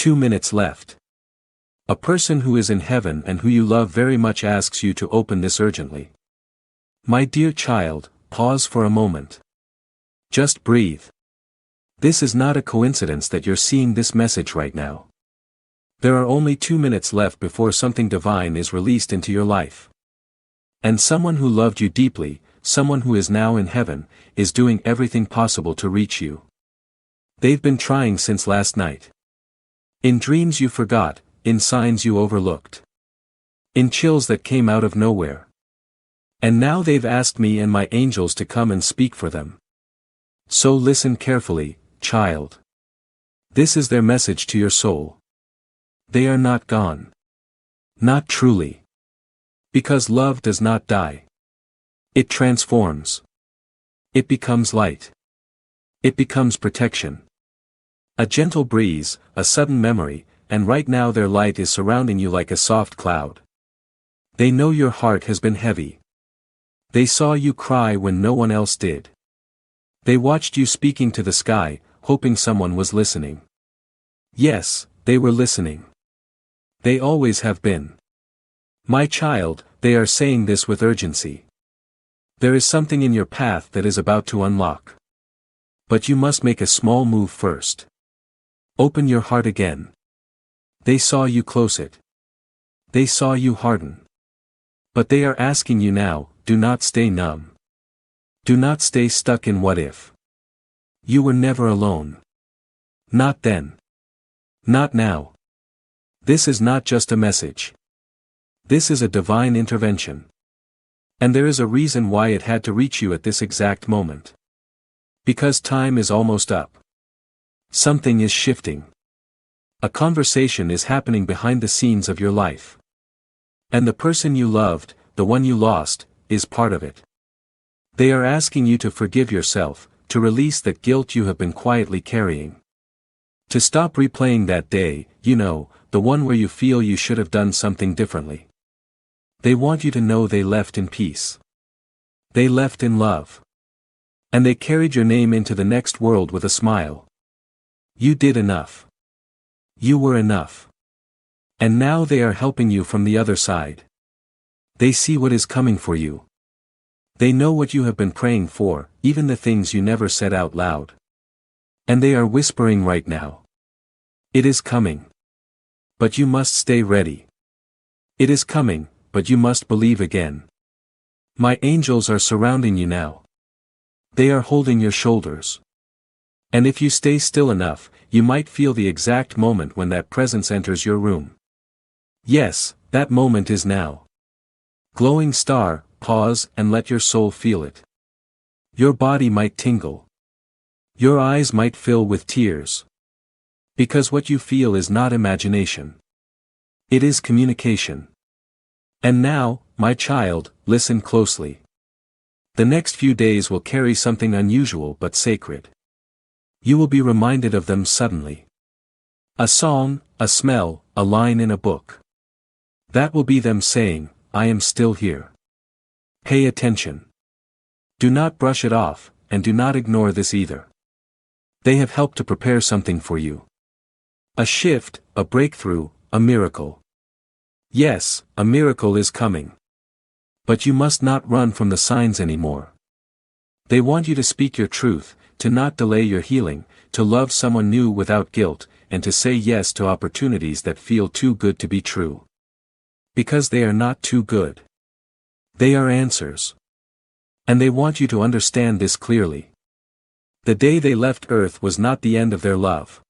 2 minutes left. A person who is in heaven and who you love very much asks you to open this urgently. My dear child, pause for a moment. Just breathe. This is not a coincidence that you're seeing this message right now. There are only 2 minutes left before something divine is released into your life. And someone who loved you deeply, someone who is now in heaven, is doing everything possible to reach you. They've been trying since last night. In dreams you forgot, in signs you overlooked. In chills that came out of nowhere. And now they've asked me and my angels to come and speak for them. So listen carefully, child. This is their message to your soul. They are not gone. Not truly. Because love does not die. It transforms. It becomes light. It becomes protection. A gentle breeze, a sudden memory, and right now their light is surrounding you like a soft cloud. They know your heart has been heavy. They saw you cry when no one else did. They watched you speaking to the sky, hoping someone was listening. Yes, they were listening. They always have been. My child, they are saying this with urgency. There is something in your path that is about to unlock. But you must make a small move first. Open your heart again. They saw you close it. They saw you harden. But they are asking you now, do not stay numb. Do not stay stuck in what if. You were never alone. Not then. Not now. This is not just a message. This is a divine intervention. And there is a reason why it had to reach you at this exact moment. Because time is almost up. Something is shifting. A conversation is happening behind the scenes of your life. And the person you loved, the one you lost, is part of it. They are asking you to forgive yourself, to release that guilt you have been quietly carrying. To stop replaying that day, the one where you feel you should have done something differently. They want you to know they left in peace. They left in love. And they carried your name into the next world with a smile. You did enough. You were enough. And now they are helping you from the other side. They see what is coming for you. They know what you have been praying for, even the things you never said out loud. And they are whispering right now. It is coming. But you must stay ready. It is coming, but you must believe again. My angels are surrounding you now. They are holding your shoulders. And if you stay still enough, you might feel the exact moment when that presence enters your room. Yes, that moment is now. Glowing star, pause and let your soul feel it. Your body might tingle. Your eyes might fill with tears. Because what you feel is not imagination. It is communication. And now, my child, listen closely. The next few days will carry something unusual but sacred. You will be reminded of them suddenly. A song, a smell, a line in a book. That will be them saying, I am still here. Pay attention. Do not brush it off, and do not ignore this either. They have helped to prepare something for you. A shift, a breakthrough, a miracle. Yes, a miracle is coming. But you must not run from the signs anymore. They want you to speak your truth, to not delay your healing, to love someone new without guilt, and to say yes to opportunities that feel too good to be true. Because they are not too good. They are answers. And they want you to understand this clearly. The day they left Earth was not the end of their love.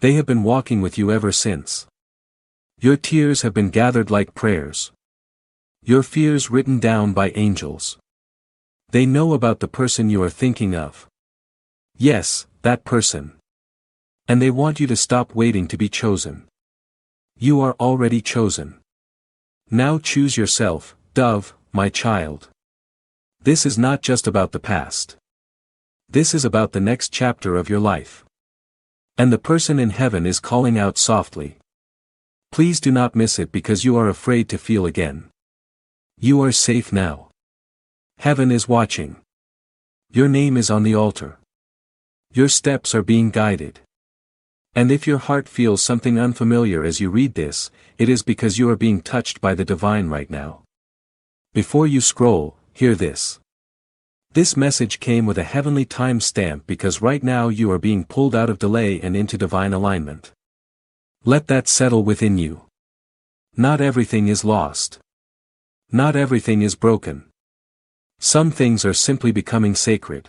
They have been walking with you ever since. Your tears have been gathered like prayers. Your fears written down by angels. They know about the person you are thinking of. Yes, that person. And they want you to stop waiting to be chosen. You are already chosen. Now choose yourself, dove, my child. This is not just about the past. This is about the next chapter of your life. And the person in heaven is calling out softly. Please do not miss it because you are afraid to feel again. You are safe now. Heaven is watching. Your name is on the altar. Your steps are being guided. And if your heart feels something unfamiliar as you read this, it is because you are being touched by the divine right now. Before you scroll, hear this. This message came with a heavenly time stamp because right now you are being pulled out of delay and into divine alignment. Let that settle within you. Not everything is lost. Not everything is broken. Some things are simply becoming sacred.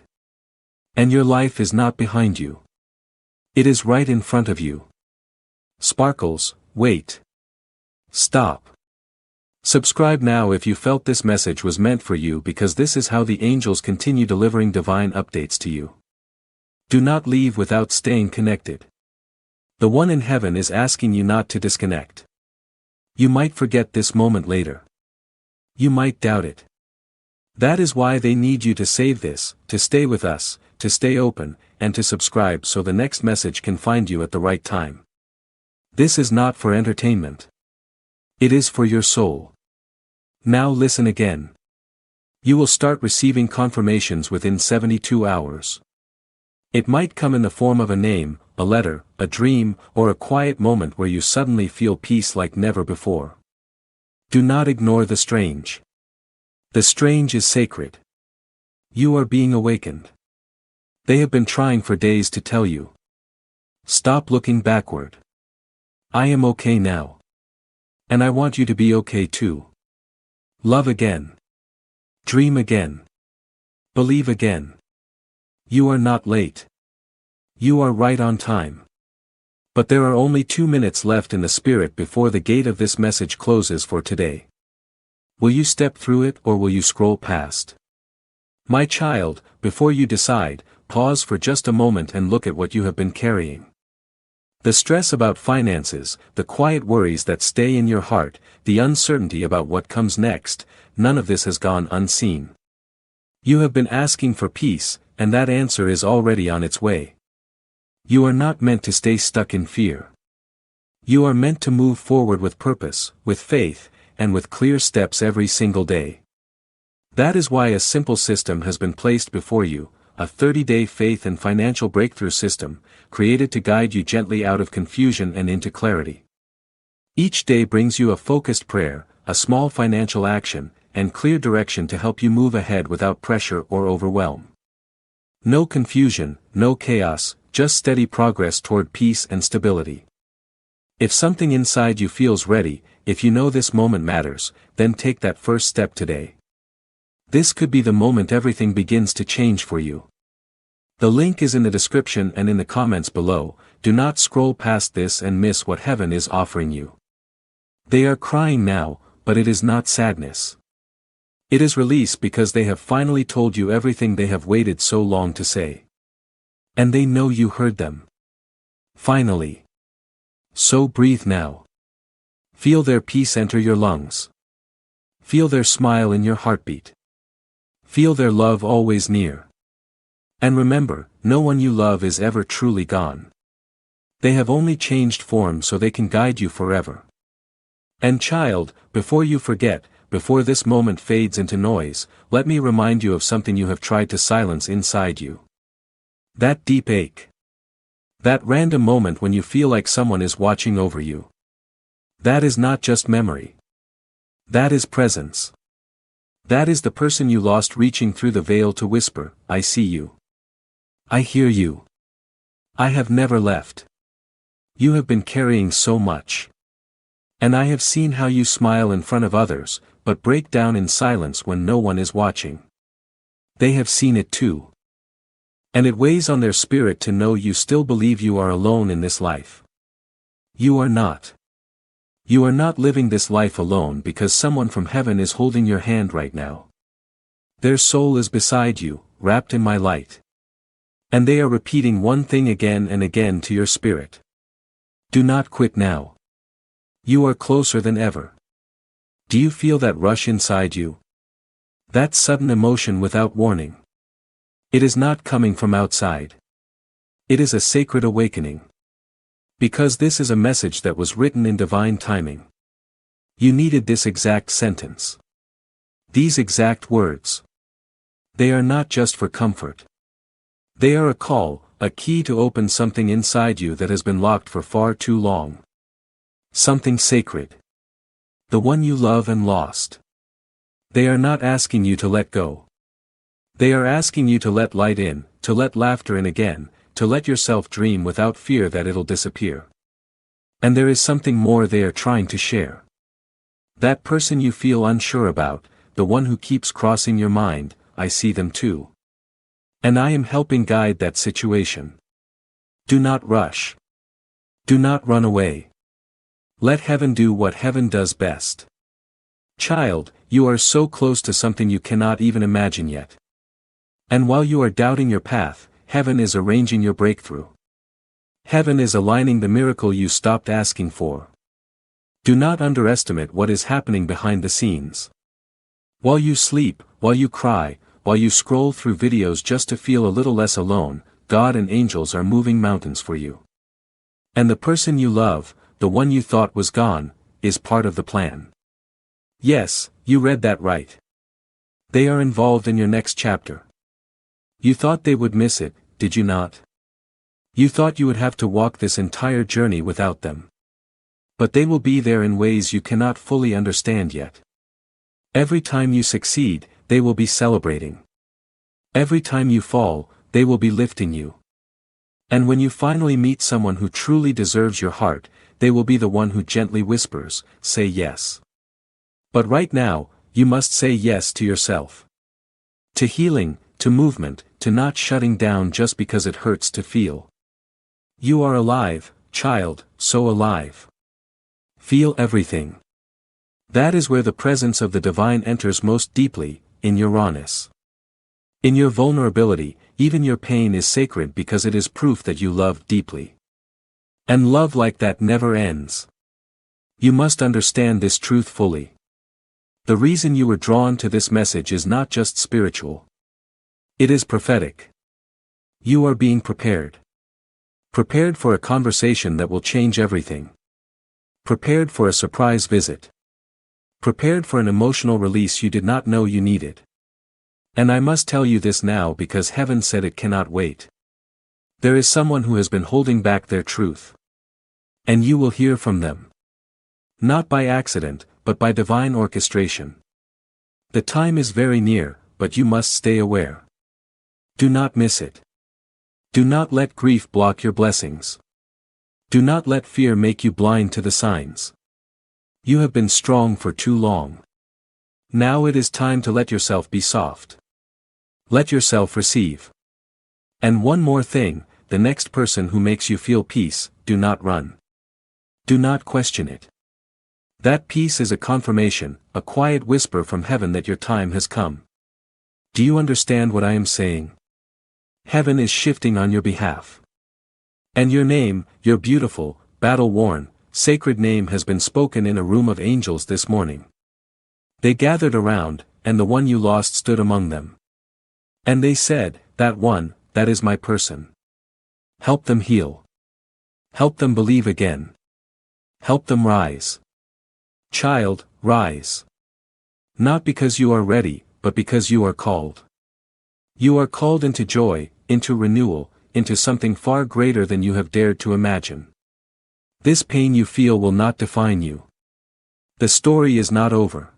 And your life is not behind you. It is right in front of you. Sparkles, wait. Stop. Subscribe now if you felt this message was meant for you, because this is how the angels continue delivering divine updates to you. Do not leave without staying connected. The one in heaven is asking you not to disconnect. You might forget this moment later. You might doubt it. That is why they need you to save this, to stay with us, to stay open, and to subscribe so the next message can find you at the right time. This is not for entertainment. It is for your soul. Now listen again. You will start receiving confirmations within 72 hours. It might come in the form of a name, a letter, a dream, or a quiet moment where you suddenly feel peace like never before. Do not ignore the strange. The strange is sacred. You are being awakened. They have been trying for days to tell you. Stop looking backward. I am okay now. And I want you to be okay too. Love again. Dream again. Believe again. You are not late. You are right on time. But there are only 2 minutes left in the spirit before the gate of this message closes for today. Will you step through it or will you scroll past? My child, before you decide, pause for just a moment and look at what you have been carrying. The stress about finances, the quiet worries that stay in your heart, the uncertainty about what comes next, none of this has gone unseen. You have been asking for peace, and that answer is already on its way. You are not meant to stay stuck in fear. You are meant to move forward with purpose, with faith, and with clear steps every single day. That is why a simple system has been placed before you, a 30-day faith and financial breakthrough system, created to guide you gently out of confusion and into clarity. Each day brings you a focused prayer, a small financial action, and clear direction to help you move ahead without pressure or overwhelm. No confusion, no chaos, just steady progress toward peace and stability. If something inside you feels ready, if you know this moment matters, then take that first step today. This could be the moment everything begins to change for you. The link is in the description and in the comments below. Do not scroll past this and miss what heaven is offering you. They are crying now, but it is not sadness. It is release because they have finally told you everything they have waited so long to say. And they know you heard them. Finally. So breathe now. Feel their peace enter your lungs. Feel their smile in your heartbeat. Feel their love always near. And remember, no one you love is ever truly gone. They have only changed form so they can guide you forever. And child, before you forget, before this moment fades into noise, let me remind you of something you have tried to silence inside you. That deep ache. That random moment when you feel like someone is watching over you. That is not just memory. That is presence. That is the person you lost reaching through the veil to whisper, I see you. I hear you. I have never left. You have been carrying so much. And I have seen how you smile in front of others, but break down in silence when no one is watching. They have seen it too. And it weighs on their spirit to know you still believe you are alone in this life. You are not. You are not living this life alone because someone from heaven is holding your hand right now. Their soul is beside you, wrapped in my light. And they are repeating one thing again and again to your spirit. Do not quit now. You are closer than ever. Do you feel that rush inside you? That sudden emotion without warning. It is not coming from outside. It is a sacred awakening. Because this is a message that was written in divine timing. You needed this exact sentence. These exact words. They are not just for comfort. They are a call, a key to open something inside you that has been locked for far too long. Something sacred. The one you love and lost. They are not asking you to let go. They are asking you to let light in, to let laughter in again, to let yourself dream without fear that it'll disappear. And there is something more they are trying to share. That person you feel unsure about, the one who keeps crossing your mind, I see them too. And I am helping guide that situation. Do not rush. Do not run away. Let heaven do what heaven does best. Child, you are so close to something you cannot even imagine yet. And while you are doubting your path, heaven is arranging your breakthrough. Heaven is aligning the miracle you stopped asking for. Do not underestimate what is happening behind the scenes. While you sleep, while you cry, while you scroll through videos just to feel a little less alone, God and angels are moving mountains for you. And the person you love, the one you thought was gone, is part of the plan. Yes, you read that right. They are involved in your next chapter. You thought they would miss it, did you not? You thought you would have to walk this entire journey without them. But they will be there in ways you cannot fully understand yet. Every time you succeed, they will be celebrating. Every time you fall, they will be lifting you. And when you finally meet someone who truly deserves your heart, they will be the one who gently whispers, say yes. But right now, you must say yes to yourself. To healing, to movement, to not shutting down just because it hurts to feel. You are alive, child, so alive. Feel everything. That is where the presence of the divine enters most deeply, in your rawness. In your vulnerability, even your pain is sacred because it is proof that you love deeply. And love like that never ends. You must understand this truth fully. The reason you were drawn to this message is not just spiritual. It is prophetic. You are being prepared. Prepared for a conversation that will change everything. Prepared for a surprise visit. Prepared for an emotional release you did not know you needed. And I must tell you this now because heaven said it cannot wait. There is someone who has been holding back their truth. And you will hear from them. Not by accident, but by divine orchestration. The time is very near, but you must stay aware. Do not miss it. Do not let grief block your blessings. Do not let fear make you blind to the signs. You have been strong for too long. Now it is time to let yourself be soft. Let yourself receive. And one more thing, the next person who makes you feel peace, do not run. Do not question it. That peace is a confirmation, a quiet whisper from heaven that your time has come. Do you understand what I am saying? Heaven is shifting on your behalf. And your name, your beautiful, battle-worn, sacred name has been spoken in a room of angels this morning. They gathered around, and the one you lost stood among them. And they said, that one, that is my person. Help them heal. Help them believe again. Help them rise. Child, rise. Not because you are ready, but because you are called. You are called into joy, into renewal, into something far greater than you have dared to imagine. This pain you feel will not define you. The story is not over.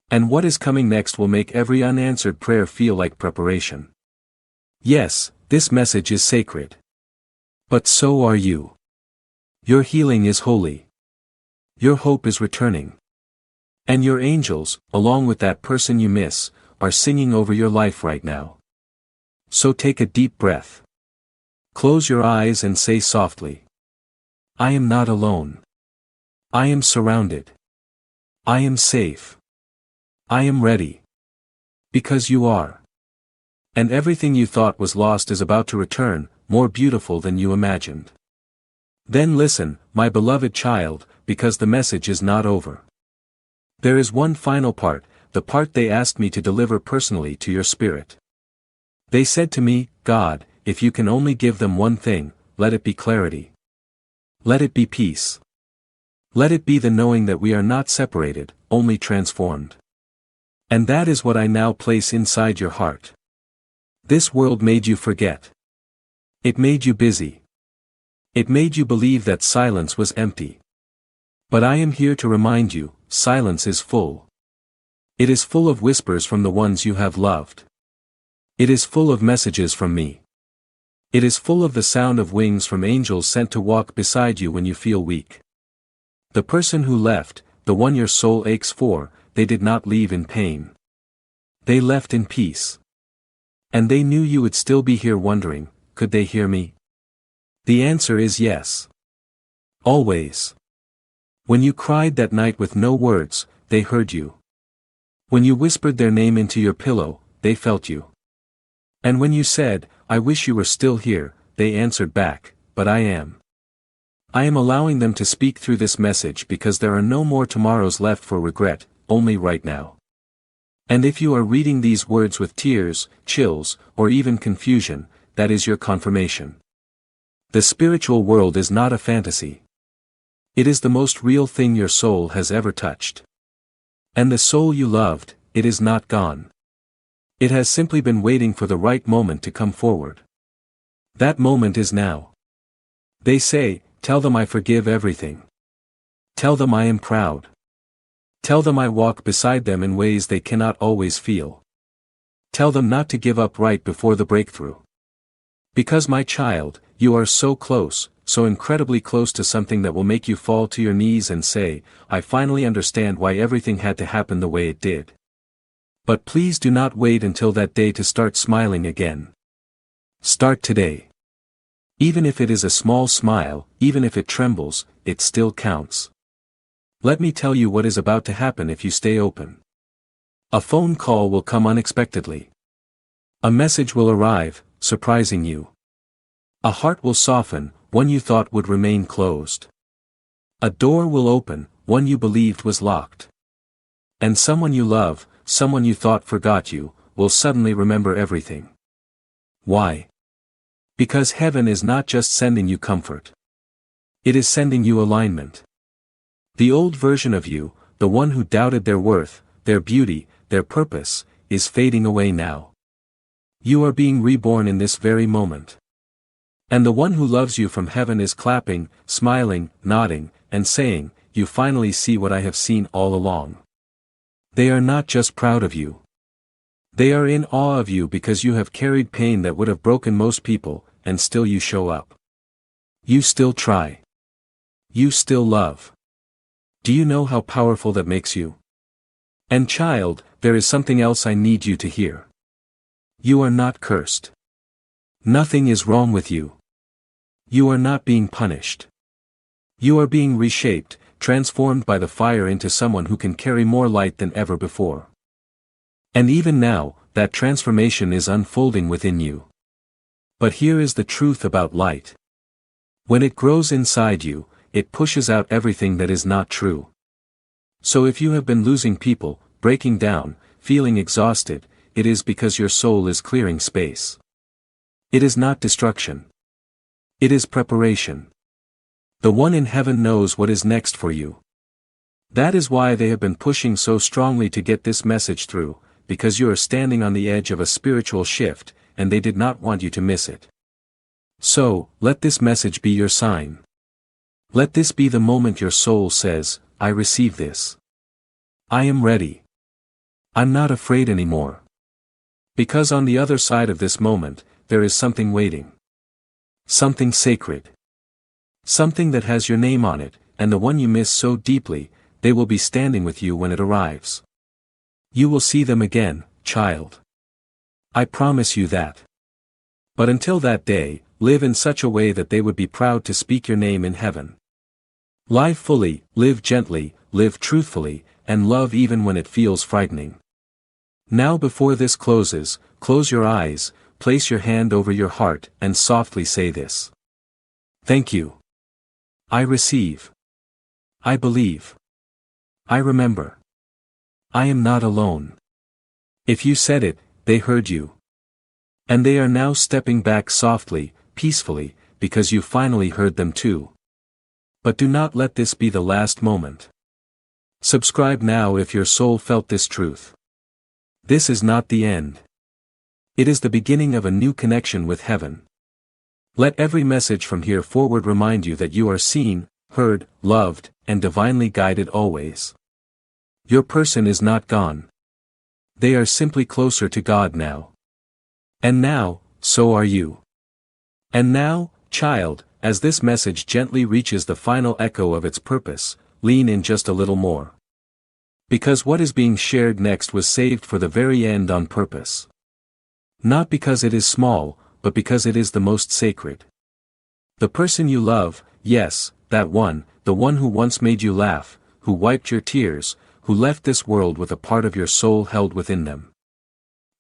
And what is coming next will make every unanswered prayer feel like preparation. Yes, this message is sacred. But so are you. Your healing is holy. Your hope is returning. And your angels, along with that person you miss, are singing over your life right now. So take a deep breath. Close your eyes and say softly, I am not alone. I am surrounded. I am safe. I am ready. Because you are. And everything you thought was lost is about to return, more beautiful than you imagined. Then listen, my beloved child, because the message is not over. There is one final part, the part they asked me to deliver personally to your spirit. They said to me, God, if you can only give them one thing, let it be clarity. Let it be peace. Let it be the knowing that we are not separated, only transformed. And that is what I now place inside your heart. This world made you forget. It made you busy. It made you believe that silence was empty. But I am here to remind you, silence is full. It is full of whispers from the ones you have loved. It is full of messages from me. It is full of the sound of wings from angels sent to walk beside you when you feel weak. The person who left, the one your soul aches for, they did not leave in pain. They left in peace. And they knew you would still be here wondering, could they hear me? The answer is yes. Always. When you cried that night with no words, they heard you. When you whispered their name into your pillow, they felt you. And when you said, I wish you were still here, they answered back, but I am. I am allowing them to speak through this message because there are no more tomorrows left for regret, only right now. And if you are reading these words with tears, chills, or even confusion, that is your confirmation. The spiritual world is not a fantasy. It is the most real thing your soul has ever touched. And the soul you loved, it is not gone. It has simply been waiting for the right moment to come forward. That moment is now. They say, tell them I forgive everything. Tell them I am proud. Tell them I walk beside them in ways they cannot always feel. Tell them not to give up right before the breakthrough. Because my child, you are so close, so incredibly close to something that will make you fall to your knees and say, I finally understand why everything had to happen the way it did. But please do not wait until that day to start smiling again. Start today. Even if it is a small smile, even if it trembles, it still counts. Let me tell you what is about to happen if you stay open. A phone call will come unexpectedly. A message will arrive, surprising you. A heart will soften, one you thought would remain closed. A door will open, one you believed was locked. And someone you love, someone you thought forgot you, will suddenly remember everything. Why? Because heaven is not just sending you comfort. It is sending you alignment. The old version of you, the one who doubted their worth, their beauty, their purpose, is fading away now. You are being reborn in this very moment. And the one who loves you from heaven is clapping, smiling, nodding, and saying, you finally see what I have seen all along. They are not just proud of you. They are in awe of you because you have carried pain that would have broken most people, and still you show up. You still try. You still love. Do you know how powerful that makes you? And child, there is something else I need you to hear. You are not cursed. Nothing is wrong with you. You are not being punished. You are being reshaped, transformed by the fire into someone who can carry more light than ever before. And even now, that transformation is unfolding within you. But here is the truth about light. When it grows inside you, it pushes out everything that is not true. So if you have been losing people, breaking down, feeling exhausted, it is because your soul is clearing space. It is not destruction. It is preparation. The one in heaven knows what is next for you. That is why they have been pushing so strongly to get this message through, because you are standing on the edge of a spiritual shift, and they did not want you to miss it. So, let this message be your sign. Let this be the moment your soul says, I receive this. I am ready. I'm not afraid anymore. Because on the other side of this moment, there is something waiting. Something sacred. Something that has your name on it, and the one you miss so deeply, they will be standing with you when it arrives. You will see them again, child. I promise you that. But until that day, live in such a way that they would be proud to speak your name in heaven. Live fully, live gently, live truthfully, and love even when it feels frightening. Now before this closes, close your eyes, place your hand over your heart, and softly say this. Thank you. I receive. I believe. I remember. I am not alone. If you said it, they heard you. And they are now stepping back softly, peacefully, because you finally heard them too. But do not let this be the last moment. Subscribe now if your soul felt this truth. This is not the end. It is the beginning of a new connection with heaven. Let every message from here forward remind you that you are seen, heard, loved, and divinely guided always. Your person is not gone. They are simply closer to God now. And now, so are you. And now, child, as this message gently reaches the final echo of its purpose, lean in just a little more. Because what is being shared next was saved for the very end on purpose. Not because it is small, but because it is the most sacred. The person you love, yes, that one, the one who once made you laugh, who wiped your tears, who left this world with a part of your soul held within them.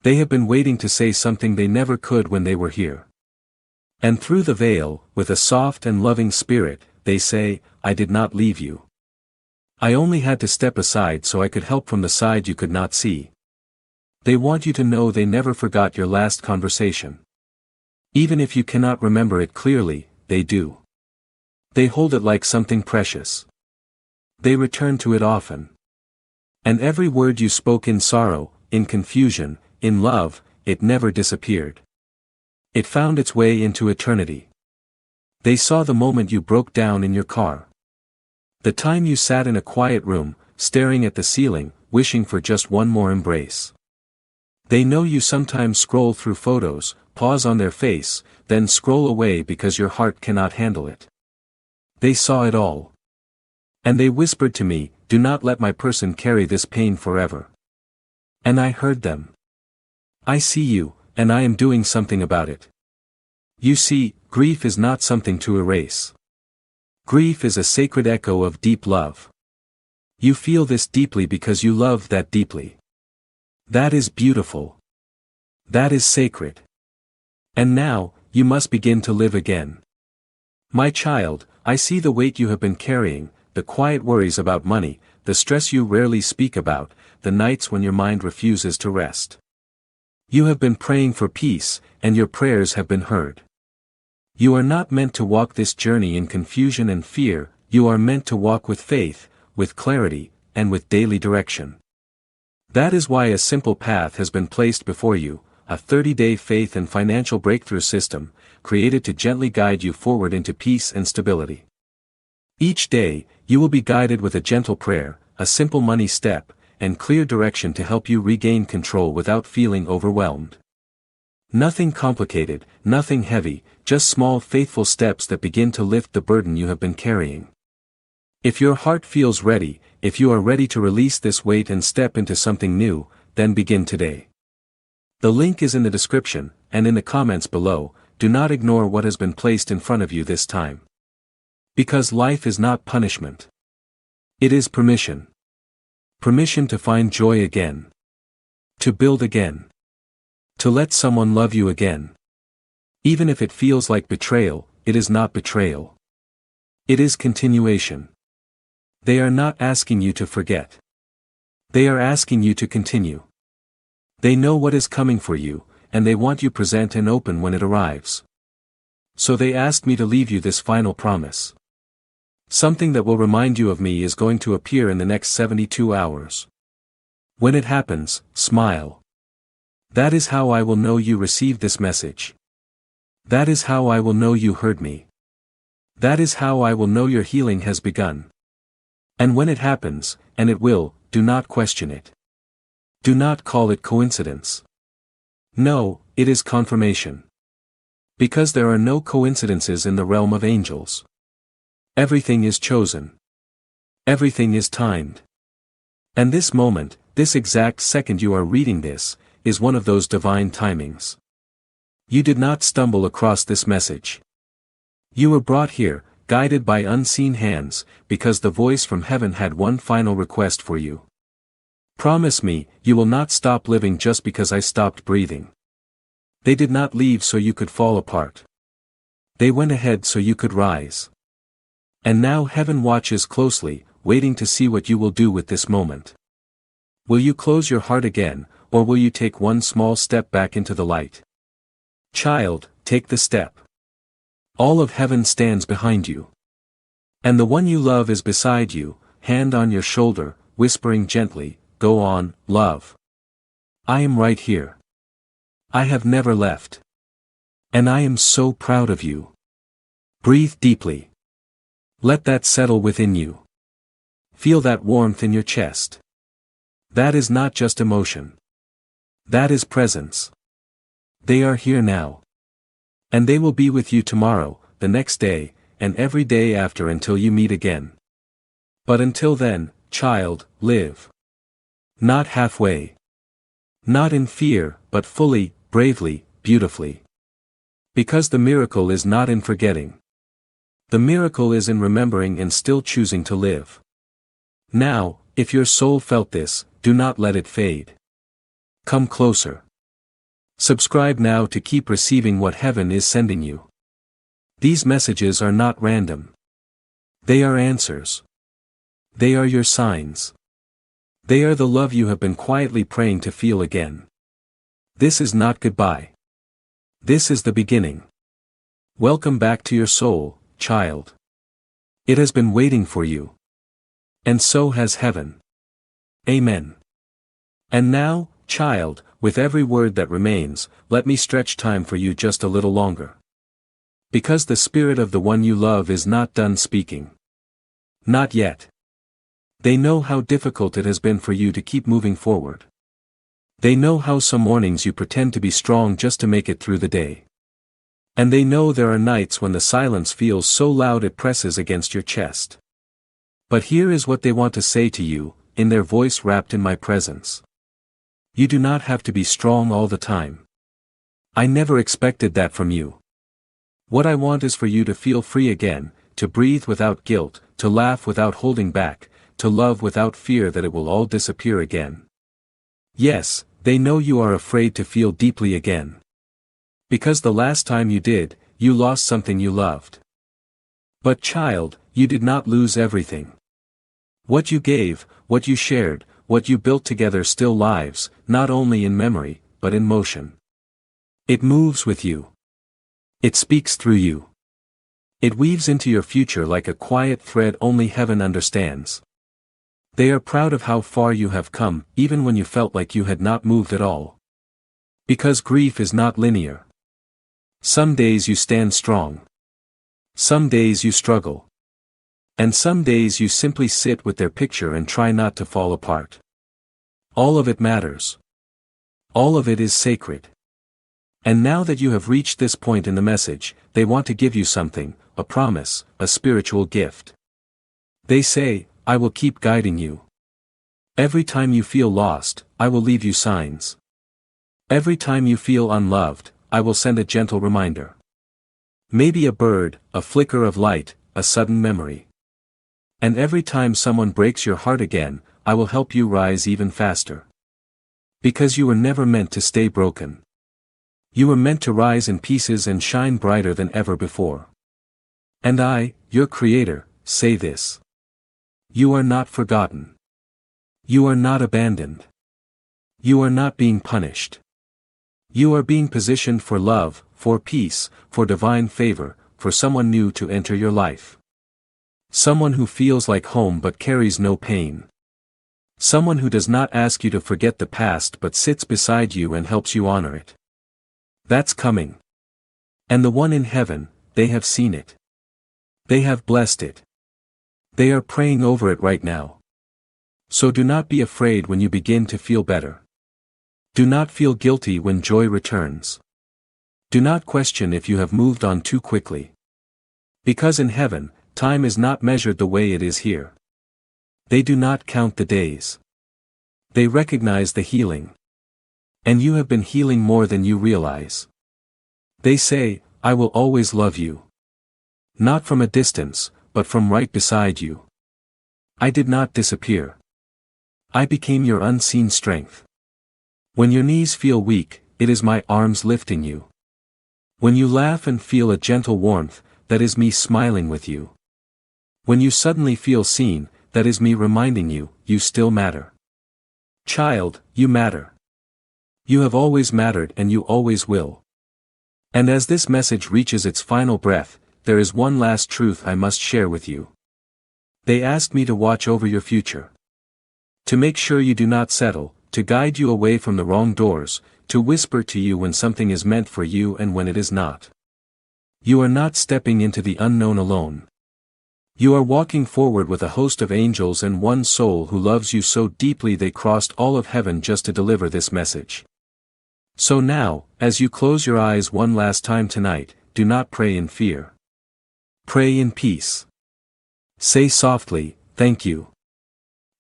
They have been waiting to say something they never could when they were here. And through the veil, with a soft and loving spirit, they say, I did not leave you. I only had to step aside so I could help from the side you could not see. They want you to know they never forgot your last conversation. Even if you cannot remember it clearly, they do. They hold it like something precious. They return to it often. And every word you spoke in sorrow, in confusion, in love, it never disappeared. It found its way into eternity. They saw the moment you broke down in your car. The time you sat in a quiet room, staring at the ceiling, wishing for just one more embrace. They know you sometimes scroll through photos, pause on their face, then scroll away because your heart cannot handle it. They saw it all. And they whispered to me, do not let my person carry this pain forever. And I heard them. I see you, and I am doing something about it. You see, grief is not something to erase. Grief is a sacred echo of deep love. You feel this deeply because you love that deeply. That is beautiful. That is sacred. And now, you must begin to live again. My child, I see the weight you have been carrying, the quiet worries about money, the stress you rarely speak about, the nights when your mind refuses to rest. You have been praying for peace, and your prayers have been heard. You are not meant to walk this journey in confusion and fear, you are meant to walk with faith, with clarity, and with daily direction. That is why a simple path has been placed before you, a 30-day faith and financial breakthrough system, created to gently guide you forward into peace and stability. Each day, you will be guided with a gentle prayer, a simple money step, and clear direction to help you regain control without feeling overwhelmed. Nothing complicated, nothing heavy, just small faithful steps that begin to lift the burden you have been carrying. If your heart feels ready, if you are ready to release this weight and step into something new, then begin today. The link is in the description, and in the comments below. Do not ignore what has been placed in front of you this time. Because life is not punishment. It is permission. Permission to find joy again. To build again. To let someone love you again. Even if it feels like betrayal, it is not betrayal. It is continuation. They are not asking you to forget. They are asking you to continue. They know what is coming for you, and they want you present and open when it arrives. So they asked me to leave you this final promise. Something that will remind you of me is going to appear in the next 72 hours. When it happens, smile. That is how I will know you received this message. That is how I will know you heard me. That is how I will know your healing has begun. And when it happens, and it will, do not question it. Do not call it coincidence. No, it is confirmation. Because there are no coincidences in the realm of angels. Everything is chosen. Everything is timed. And this moment, this exact second you are reading this, is one of those divine timings. You did not stumble across this message. You were brought here, guided by unseen hands, because the voice from heaven had one final request for you. Promise me, you will not stop living just because I stopped breathing. They did not leave so you could fall apart. They went ahead so you could rise. And now heaven watches closely, waiting to see what you will do with this moment. Will you close your heart again, or will you take one small step back into the light? Child, take the step. All of heaven stands behind you. And the one you love is beside you, hand on your shoulder, whispering gently, go on, love. I am right here. I have never left. And I am so proud of you. Breathe deeply. Let that settle within you. Feel that warmth in your chest. That is not just emotion. That is presence. They are here now. And they will be with you tomorrow, the next day, and every day after until you meet again. But until then, child, live. Not halfway. Not in fear, but fully, bravely, beautifully. Because the miracle is not in forgetting. The miracle is in remembering and still choosing to live. Now, if your soul felt this, do not let it fade. Come closer. Subscribe now to keep receiving what heaven is sending you. These messages are not random. They are answers. They are your signs. They are the love you have been quietly praying to feel again. This is not goodbye. This is the beginning. Welcome back to your soul, child. It has been waiting for you. And so has heaven. Amen. And now, child, with every word that remains, let me stretch time for you just a little longer. Because the spirit of the one you love is not done speaking. Not yet. They know how difficult it has been for you to keep moving forward. They know how some mornings you pretend to be strong just to make it through the day. And they know there are nights when the silence feels so loud it presses against your chest. But here is what they want to say to you, in their voice wrapped in my presence. You do not have to be strong all the time. I never expected that from you. What I want is for you to feel free again, to breathe without guilt, to laugh without holding back, to love without fear that it will all disappear again. Yes, they know you are afraid to feel deeply again. Because the last time you did, you lost something you loved. But child, you did not lose everything. What you gave, what you shared, what you built together still lives, not only in memory, but in motion. It moves with you. It speaks through you. It weaves into your future like a quiet thread only heaven understands. They are proud of how far you have come, even when you felt like you had not moved at all. Because grief is not linear. Some days you stand strong. Some days you struggle. And some days you simply sit with their picture and try not to fall apart. All of it matters. All of it is sacred. And now that you have reached this point in the message, they want to give you something, a promise, a spiritual gift. They say, I will keep guiding you. Every time you feel lost, I will leave you signs. Every time you feel unloved, I will send a gentle reminder. Maybe a bird, a flicker of light, a sudden memory. And every time someone breaks your heart again, I will help you rise even faster. Because you were never meant to stay broken. You were meant to rise in pieces and shine brighter than ever before. And I, your Creator, say this. You are not forgotten. You are not abandoned. You are not being punished. You are being positioned for love, for peace, for divine favor, for someone new to enter your life. Someone who feels like home but carries no pain. Someone who does not ask you to forget the past but sits beside you and helps you honor it. That's coming. And the one in heaven, they have seen it. They have blessed it. They are praying over it right now. So do not be afraid when you begin to feel better. Do not feel guilty when joy returns. Do not question if you have moved on too quickly. Because in heaven, time is not measured the way it is here. They do not count the days. They recognize the healing. And you have been healing more than you realize. They say, I will always love you. Not from a distance, but from right beside you. I did not disappear. I became your unseen strength. When your knees feel weak, it is my arms lifting you. When you laugh and feel a gentle warmth, that is me smiling with you. When you suddenly feel seen, that is me reminding you, you still matter. Child, you matter. You have always mattered and you always will. And as this message reaches its final breath, there is one last truth I must share with you. They asked me to watch over your future. To make sure you do not settle, to guide you away from the wrong doors, To whisper to you when something is meant for you and when it is not. You are not stepping into the unknown alone. You are walking forward with a host of angels and one soul who loves you so deeply they crossed all of heaven just to deliver this message. So now, as you close your eyes one last time tonight, do not pray in fear. Pray in peace. Say softly, "Thank you.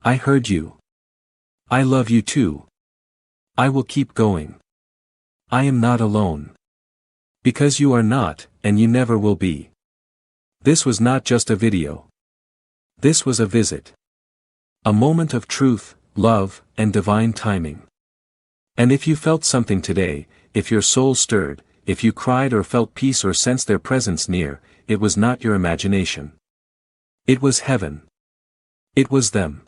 I heard you. I love you too. I will keep going. I am not alone." Because you are not, and you never will be. This was not just a video. This was a visit. A moment of truth, love, and divine timing. And if you felt something today, if your soul stirred, if you cried or felt peace or sensed their presence near, it was not your imagination. It was heaven. It was them.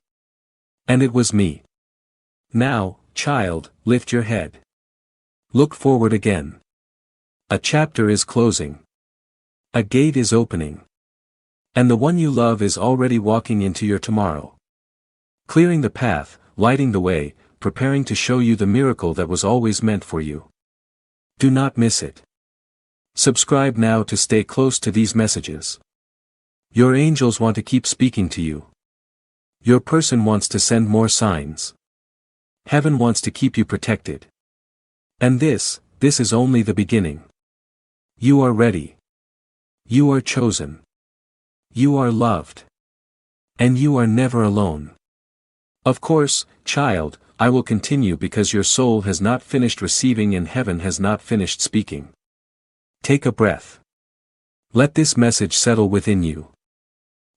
And it was me. Now, child, lift your head. Look forward again. A chapter is closing. A gate is opening. And the one you love is already walking into your tomorrow. Clearing the path, lighting the way, preparing to show you the miracle that was always meant for you. Do not miss it. Subscribe now to stay close to these messages. Your angels want to keep speaking to you. Your person wants to send more signs. Heaven wants to keep you protected. And this is only the beginning. You are ready. You are chosen. You are loved. And you are never alone. Of course, child, I will continue because your soul has not finished receiving and heaven has not finished speaking. Take a breath. Let this message settle within you.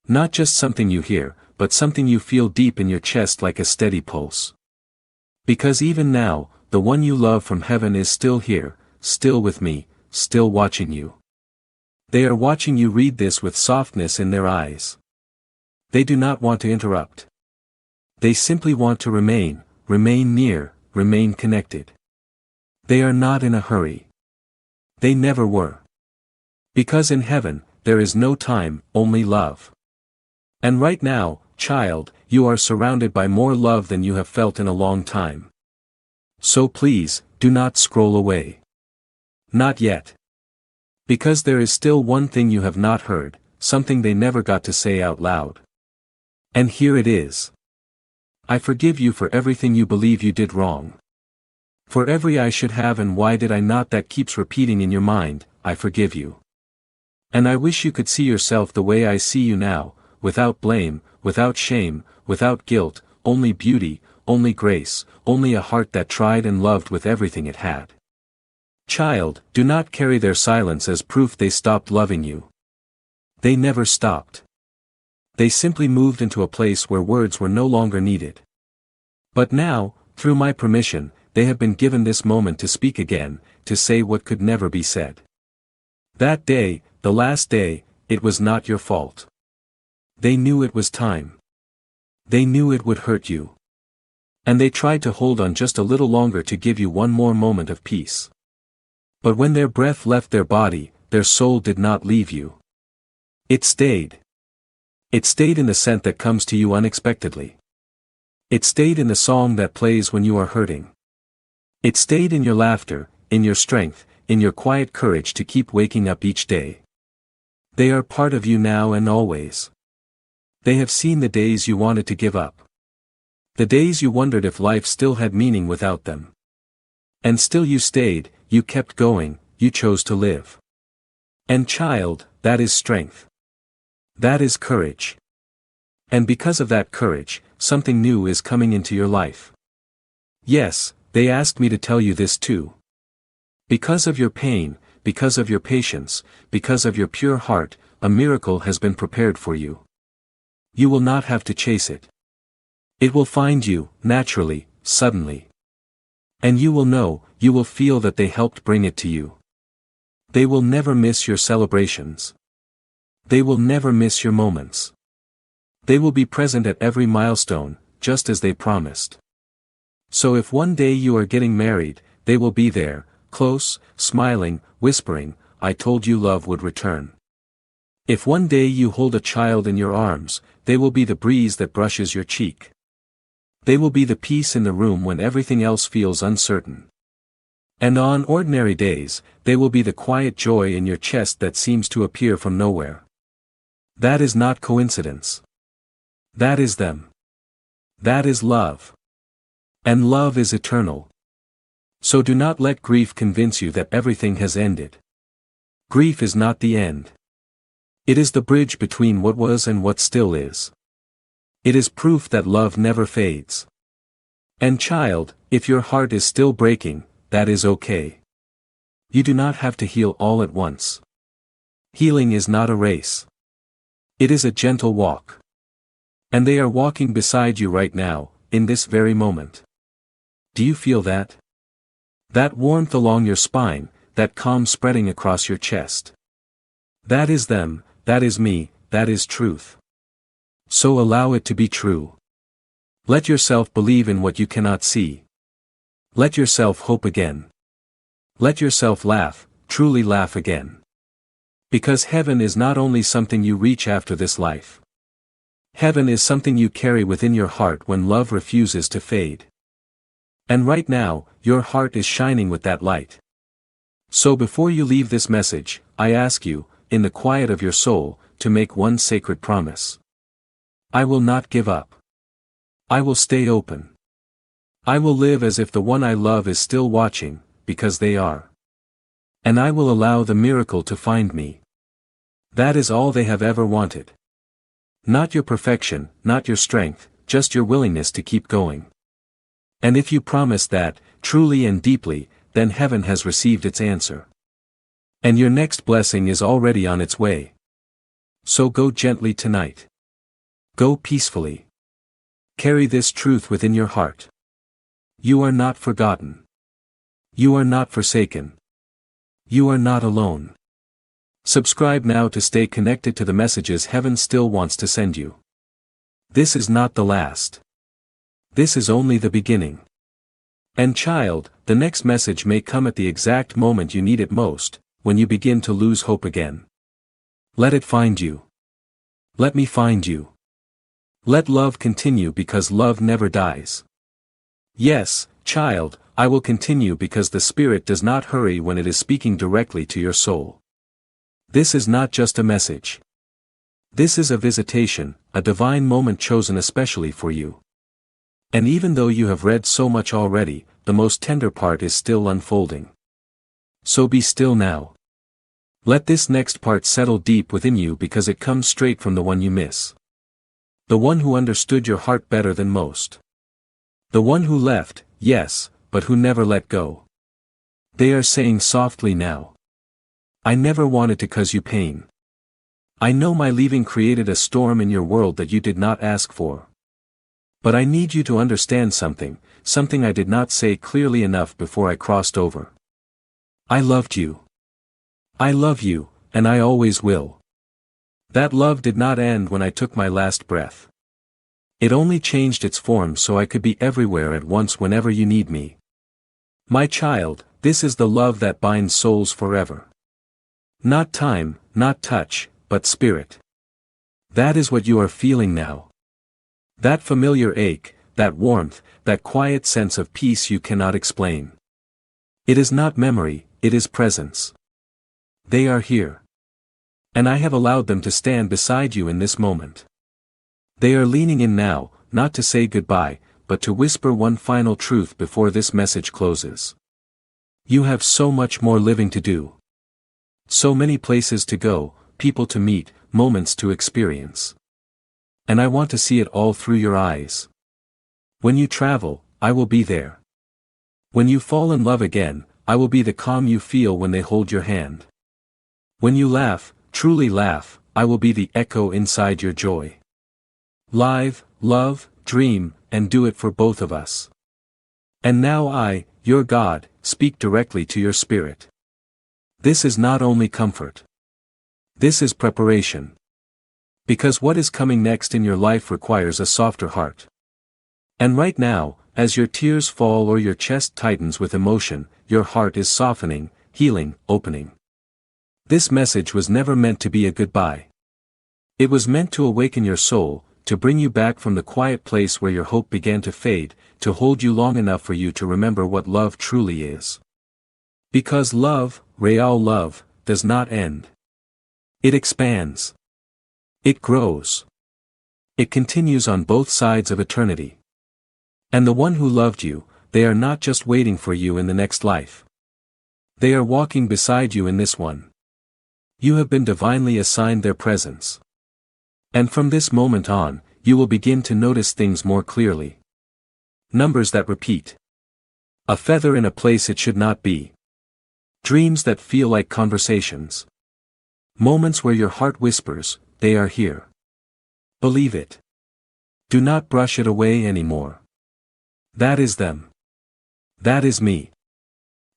Not just something you hear, but something you feel deep in your chest like a steady pulse. Because even now, the one you love from heaven is still here, still with me, still watching you. They are watching you read this with softness in their eyes. They do not want to interrupt. They simply want to remain near, remain connected. They are not in a hurry. They never were. Because in heaven, there is no time, only love. And right now, child, you are surrounded by more love than you have felt in a long time. So please, do not scroll away. Not yet. Because there is still one thing you have not heard, something they never got to say out loud. And here it is. I forgive you for everything you believe you did wrong. For every I should have and why did I not that keeps repeating in your mind, I forgive you. And I wish you could see yourself the way I see you now, without blame, without shame, without guilt, only beauty, only grace, only a heart that tried and loved with everything it had. Child, do not carry their silence as proof they stopped loving you. They never stopped. They simply moved into a place where words were no longer needed. But now, through my permission, they have been given this moment to speak again, to say what could never be said. That day, the last day, it was not your fault. They knew it was time. They knew it would hurt you. And they tried to hold on just a little longer to give you one more moment of peace. But when their breath left their body, their soul did not leave you. It stayed. It stayed in the scent that comes to you unexpectedly. It stayed in the song that plays when you are hurting. It stayed in your laughter, in your strength, in your quiet courage to keep waking up each day. They are part of you now and always. They have seen the days you wanted to give up. The days you wondered if life still had meaning without them. And still you stayed, you kept going, you chose to live. And child, that is strength. That is courage. And because of that courage, something new is coming into your life. Yes, they asked me to tell you this too. Because of your pain, because of your patience, because of your pure heart, a miracle has been prepared for you. You will not have to chase it. It will find you, naturally, suddenly. And you will know, you will feel that they helped bring it to you. They will never miss your celebrations. They will never miss your moments. They will be present at every milestone, just as they promised. So if one day you are getting married, they will be there, close, smiling, whispering, "I told you love would return." If one day you hold a child in your arms, they will be the breeze that brushes your cheek. They will be the peace in the room when everything else feels uncertain. And on ordinary days, they will be the quiet joy in your chest that seems to appear from nowhere. That is not coincidence. That is them. That is love. And love is eternal. So do not let grief convince you that everything has ended. Grief is not the end. It is the bridge between what was and what still is. It is proof that love never fades. And child, if your heart is still breaking, that is okay. You do not have to heal all at once. Healing is not a race. It is a gentle walk. And they are walking beside you right now, in this very moment. Do you feel that? That warmth along your spine, that calm spreading across your chest. That is them, that is me, that is truth. So allow it to be true. Let yourself believe in what you cannot see. Let yourself hope again. Let yourself laugh, truly laugh again. Because heaven is not only something you reach after this life. Heaven is something you carry within your heart when love refuses to fade. And right now, your heart is shining with that light. So before you leave this message, I ask you, in the quiet of your soul, to make one sacred promise. I will not give up. I will stay open. I will live as if the one I love is still watching, because they are. And I will allow the miracle to find me. That is all they have ever wanted. Not your perfection, not your strength, just your willingness to keep going. And if you promise that, truly and deeply, then heaven has received its answer. And your next blessing is already on its way. So go gently tonight. Go peacefully. Carry this truth within your heart. You are not forgotten. You are not forsaken. You are not alone. Subscribe now to stay connected to the messages heaven still wants to send you. This is not the last. This is only the beginning. And child, the next message may come at the exact moment you need it most, when you begin to lose hope again. Let it find you. Let me find you. Let love continue because love never dies. Yes, child, I will continue because the Spirit does not hurry when it is speaking directly to your soul. This is not just a message. This is a visitation, a divine moment chosen especially for you. And even though you have read so much already, the most tender part is still unfolding. So be still now. Let this next part settle deep within you because it comes straight from the one you miss. The one who understood your heart better than most. The one who left, yes, but who never let go. They are saying softly now. I never wanted to cause you pain. I know my leaving created a storm in your world that you did not ask for. But I need you to understand something I did not say clearly enough before I crossed over. I loved you. I love you, and I always will. That love did not end when I took my last breath. It only changed its form so I could be everywhere at once whenever you need me. My child, this is the love that binds souls forever. Not time, not touch, but spirit. That is what you are feeling now. That familiar ache, that warmth, that quiet sense of peace you cannot explain. It is not memory, it is presence. They are here. And I have allowed them to stand beside you in this moment. They are leaning in now, not to say goodbye, but to whisper one final truth before this message closes. You have so much more living to do. So many places to go, people to meet, moments to experience. And I want to see it all through your eyes. When you travel, I will be there. When you fall in love again, I will be the calm you feel when they hold your hand. When you laugh, truly laugh, I will be the echo inside your joy. Live, love, dream, and do it for both of us. And now I, your God, speak directly to your spirit. This is not only comfort. This is preparation. Because what is coming next in your life requires a softer heart. And right now, as your tears fall or your chest tightens with emotion, your heart is softening, healing, opening. This message was never meant to be a goodbye. It was meant to awaken your soul, to bring you back from the quiet place where your hope began to fade, to hold you long enough for you to remember what love truly is. Because love, real love, does not end. It expands. It grows. It continues on both sides of eternity. And the one who loved you, they are not just waiting for you in the next life. They are walking beside you in this one. You have been divinely assigned their presence. And from this moment on, you will begin to notice things more clearly. Numbers that repeat. A feather in a place it should not be. Dreams that feel like conversations. Moments where your heart whispers, they are here. Believe it. Do not brush it away anymore. That is them. That is me.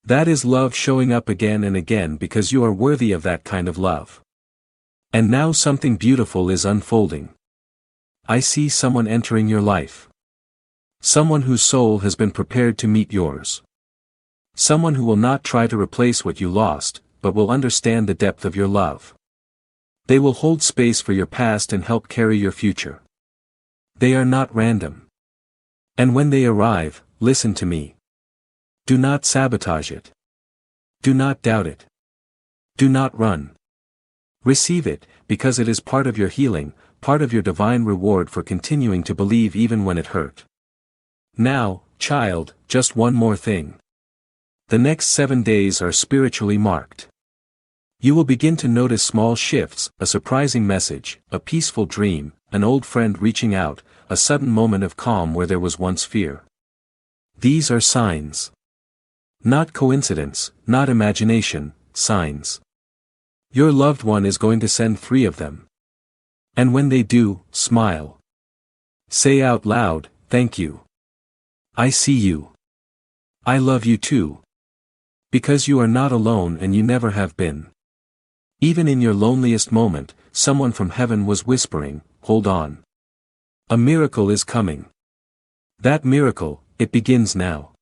That is love showing up again and again because you are worthy of that kind of love. And now something beautiful is unfolding. I see someone entering your life. Someone whose soul has been prepared to meet yours. Someone who will not try to replace what you lost, but will understand the depth of your love. They will hold space for your past and help carry your future. They are not random. And when they arrive, listen to me. Do not sabotage it. Do not doubt it. Do not run. Receive it, because it is part of your healing, part of your divine reward for continuing to believe even when it hurt. Now, child, just one more thing. The next 7 days are spiritually marked. You will begin to notice small shifts, a surprising message, a peaceful dream, an old friend reaching out, a sudden moment of calm where there was once fear. These are signs. Not coincidence, not imagination, signs. Your loved one is going to send 3 of them. And when they do, smile. Say out loud, thank you. I see you. I love you too. Because you are not alone and you never have been. Even in your loneliest moment, someone from heaven was whispering, hold on. A miracle is coming. That miracle, it begins now.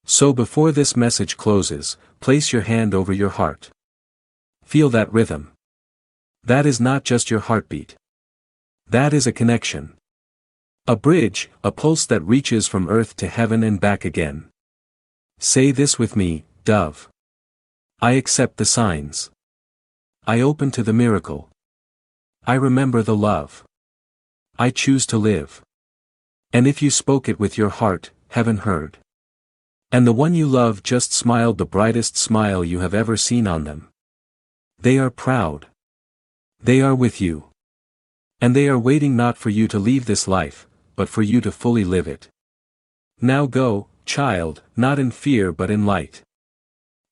So before this message closes, place your hand over your heart. Feel that rhythm. That is not just your heartbeat. That is a connection. A bridge, a pulse that reaches from earth to heaven and back again. Say this with me, dove. I accept the signs. I open to the miracle. I remember the love. I choose to live. And if you spoke it with your heart, heaven heard. And the one you love just smiled the brightest smile you have ever seen on them. They are proud. They are with you. And they are waiting not for you to leave this life, but for you to fully live it. Now go, child, not in fear but in light.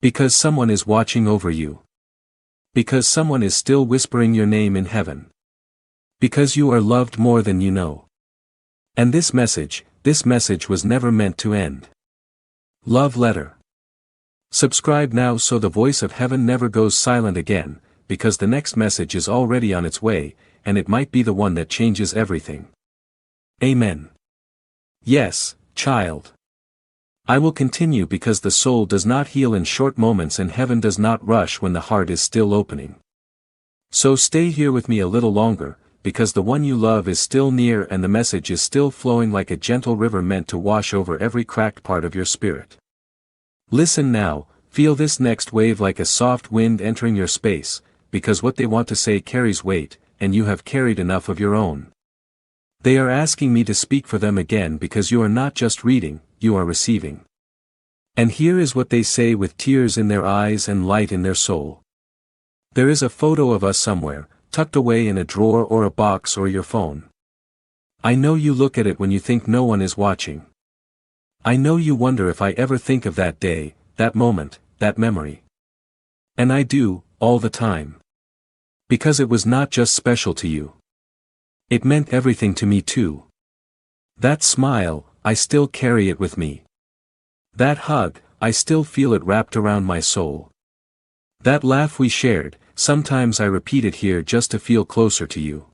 Because someone is watching over you. Because someone is still whispering your name in heaven. Because you are loved more than you know. And this message was never meant to end. Love letter. Subscribe now so the voice of heaven never goes silent again, because the next message is already on its way, and it might be the one that changes everything. Amen. Yes, child. I will continue because the soul does not heal in short moments and heaven does not rush when the heart is still opening. So stay here with me a little longer, because the one you love is still near and the message is still flowing like a gentle river meant to wash over every cracked part of your spirit. Listen now, feel this next wave like a soft wind entering your space, because what they want to say carries weight, and you have carried enough of your own. They are asking me to speak for them again because you are not just reading, you are receiving. And here is what they say with tears in their eyes and light in their soul. There is a photo of us somewhere, tucked away in a drawer or a box or your phone. I know you look at it when you think no one is watching. I know you wonder if I ever think of that day, that moment, that memory. And I do, all the time. Because it was not just special to you. It meant everything to me too. That smile, I still carry it with me. That hug, I still feel it wrapped around my soul. That laugh we shared, sometimes I repeat it here just to feel closer to you.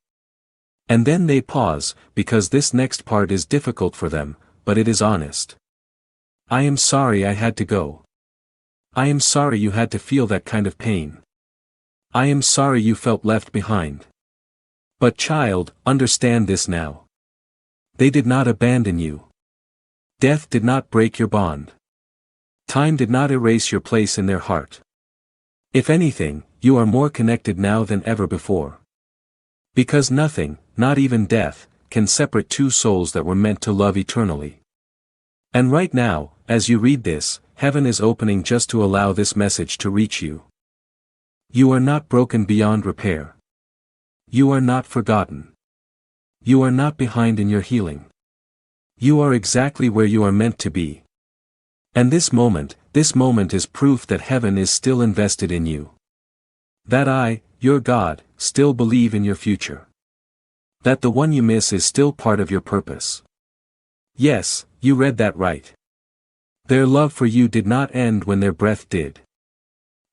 And then they pause, because this next part is difficult for them, but it is honest. I am sorry I had to go. I am sorry you had to feel that kind of pain. I am sorry you felt left behind. But child, understand this now. They did not abandon you. Death did not break your bond. Time did not erase your place in their heart. If anything, you are more connected now than ever before. Because nothing, not even death, can separate two souls that were meant to love eternally. And right now, as you read this, heaven is opening just to allow this message to reach you. You are not broken beyond repair. You are not forgotten. You are not behind in your healing. You are exactly where you are meant to be. And this moment is proof that heaven is still invested in you. That I, your God, still believe in your future. That the one you miss is still part of your purpose. Yes, you read that right. Their love for you did not end when their breath did.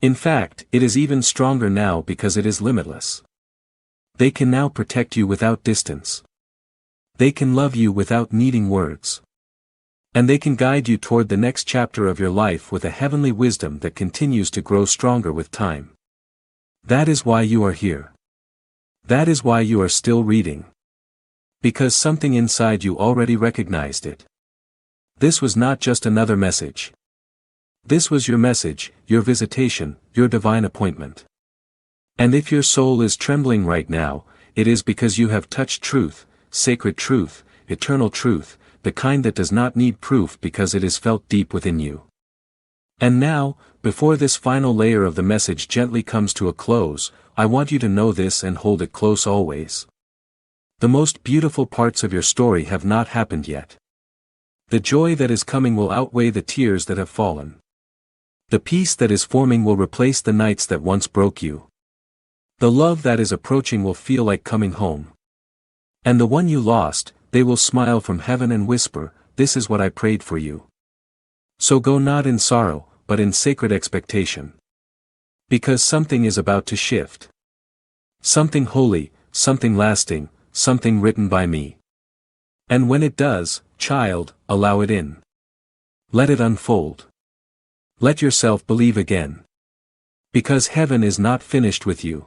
In fact, it is even stronger now because it is limitless. They can now protect you without distance. They can love you without needing words. And they can guide you toward the next chapter of your life with a heavenly wisdom that continues to grow stronger with time. That is why you are here. That is why you are still reading. Because something inside you already recognized it. This was not just another message. This was your message, your visitation, your divine appointment. And if your soul is trembling right now, it is because you have touched truth, sacred truth, eternal truth, the kind that does not need proof because it is felt deep within you. And now, before this final layer of the message gently comes to a close, I want you to know this and hold it close always. The most beautiful parts of your story have not happened yet. The joy that is coming will outweigh the tears that have fallen. The peace that is forming will replace the nights that once broke you. The love that is approaching will feel like coming home. And the one you lost, they will smile from heaven and whisper, "This is what I prayed for you." So go not in sorrow, but in sacred expectation. Because something is about to shift. Something holy, something lasting, something written by me. And when it does, child, allow it in. Let it unfold. Let yourself believe again. Because heaven is not finished with you.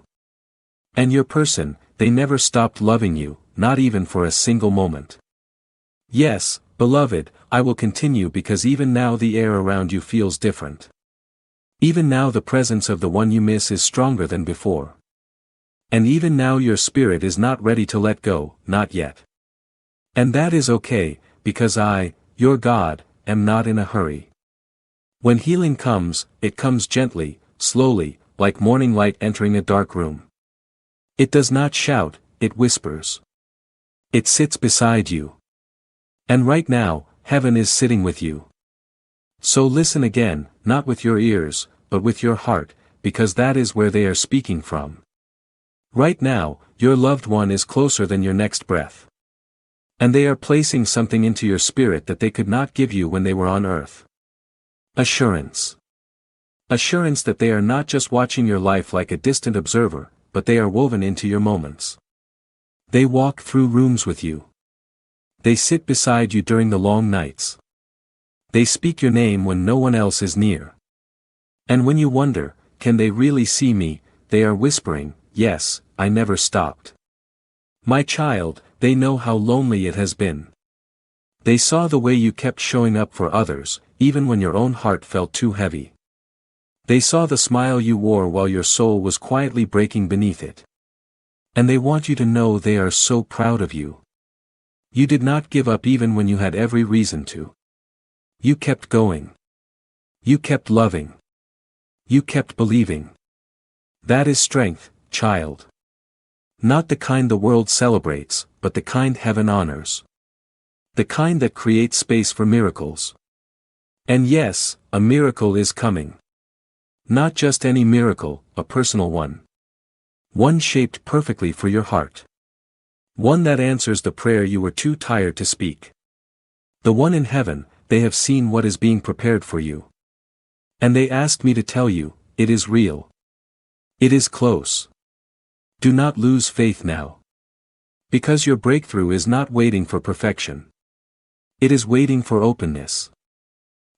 And your person, they never stopped loving you, not even for a single moment. Yes, beloved, I will continue because even now the air around you feels different. Even now the presence of the one you miss is stronger than before. And even now your spirit is not ready to let go, not yet. And that is okay, because I, your God, am not in a hurry. When healing comes, it comes gently, slowly, like morning light entering a dark room. It does not shout, it whispers. It sits beside you. And right now, heaven is sitting with you. So listen again, not with your ears, but with your heart, because that is where they are speaking from. Right now, your loved one is closer than your next breath. And they are placing something into your spirit that they could not give you when they were on earth. Assurance. Assurance that they are not just watching your life like a distant observer, but they are woven into your moments. They walk through rooms with you. They sit beside you during the long nights. They speak your name when no one else is near. And when you wonder, can they really see me, they are whispering, yes, I never stopped. My child, they know how lonely it has been. They saw the way you kept showing up for others, even when your own heart felt too heavy. They saw the smile you wore while your soul was quietly breaking beneath it. And they want you to know they are so proud of you. You did not give up even when you had every reason to. You kept going. You kept loving. You kept believing. That is strength, child. Not the kind the world celebrates, but the kind heaven honors. The kind that creates space for miracles. And yes, a miracle is coming. Not just any miracle, a personal one. One shaped perfectly for your heart. One that answers the prayer you were too tired to speak. The one in heaven, they have seen what is being prepared for you. And they asked me to tell you, it is real. It is close. Do not lose faith now. Because your breakthrough is not waiting for perfection. It is waiting for openness.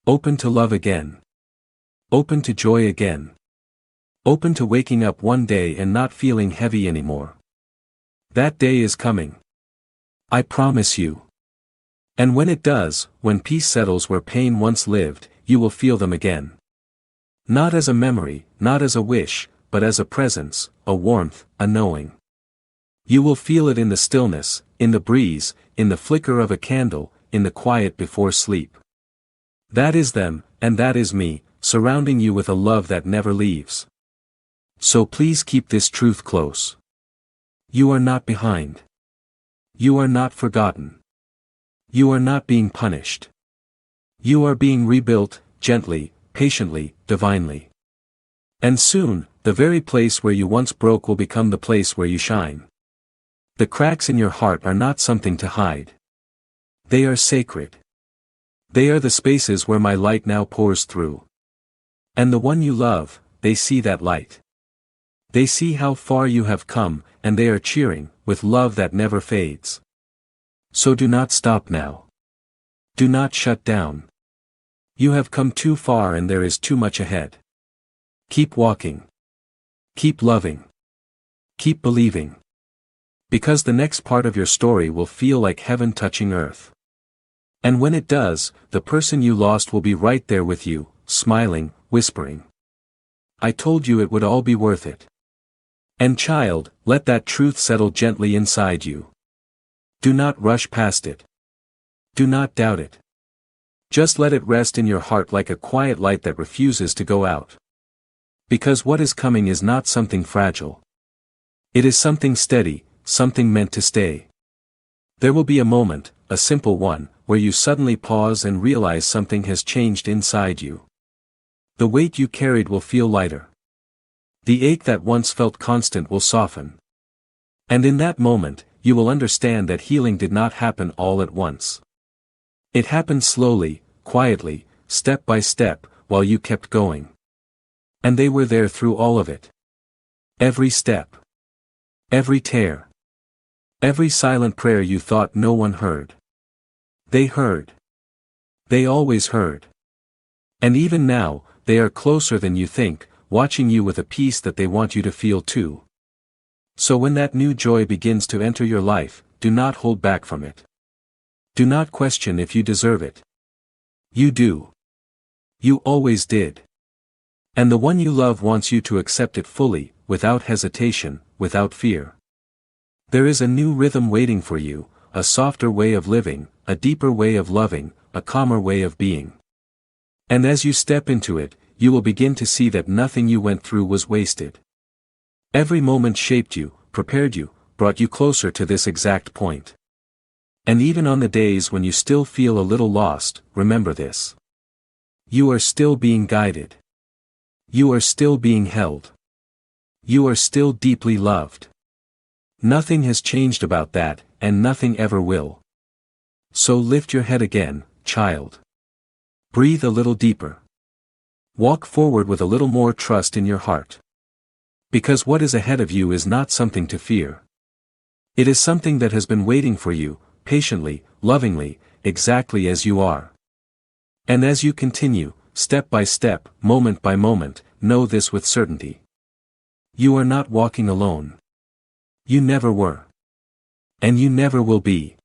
Open to love again. Open to joy again. Open to waking up one day and not feeling heavy anymore. That day is coming. I promise you. And when it does, when peace settles where pain once lived, you will feel them again. Not as a memory, not as a wish, but as a presence, a warmth, a knowing. You will feel it in the stillness, in the breeze, in the flicker of a candle, in the quiet before sleep. That is them, and that is me, surrounding you with a love that never leaves. So please keep this truth close. You are not behind. You are not forgotten. You are not being punished. You are being rebuilt, gently, patiently, divinely. And soon, the very place where you once broke will become the place where you shine. The cracks in your heart are not something to hide. They are sacred. They are the spaces where my light now pours through. And the one you love, they see that light. They see how far you have come, and they are cheering, with love that never fades. So do not stop now. Do not shut down. You have come too far and there is too much ahead. Keep walking. Keep loving. Keep believing. Because the next part of your story will feel like heaven touching earth. And when it does, the person you lost will be right there with you, smiling, whispering, "I told you it would all be worth it." And child, let that truth settle gently inside you. Do not rush past it. Do not doubt it. Just let it rest in your heart like a quiet light that refuses to go out. Because what is coming is not something fragile. It is something steady, something meant to stay. There will be a moment, a simple one, where you suddenly pause and realize something has changed inside you. The weight you carried will feel lighter. The ache that once felt constant will soften. And in that moment, you will understand that healing did not happen all at once. It happened slowly, quietly, step by step, while you kept going. And they were there through all of it. Every step. Every tear. Every silent prayer you thought no one heard. They heard. They always heard. And even now, they are closer than you think, watching you with a peace that they want you to feel too. So when that new joy begins to enter your life, do not hold back from it. Do not question if you deserve it. You do. You always did. And the one you love wants you to accept it fully, without hesitation, without fear. There is a new rhythm waiting for you, a softer way of living, a deeper way of loving, a calmer way of being. And as you step into it, you will begin to see that nothing you went through was wasted. Every moment shaped you, prepared you, brought you closer to this exact point. And even on the days when you still feel a little lost, remember this. You are still being guided. You are still being held. You are still deeply loved. Nothing has changed about that, and nothing ever will. So lift your head again, child. Breathe a little deeper. Walk forward with a little more trust in your heart. Because what is ahead of you is not something to fear. It is something that has been waiting for you, patiently, lovingly, exactly as you are. And as you continue, step by step, moment by moment, know this with certainty. You are not walking alone. You never were. And you never will be.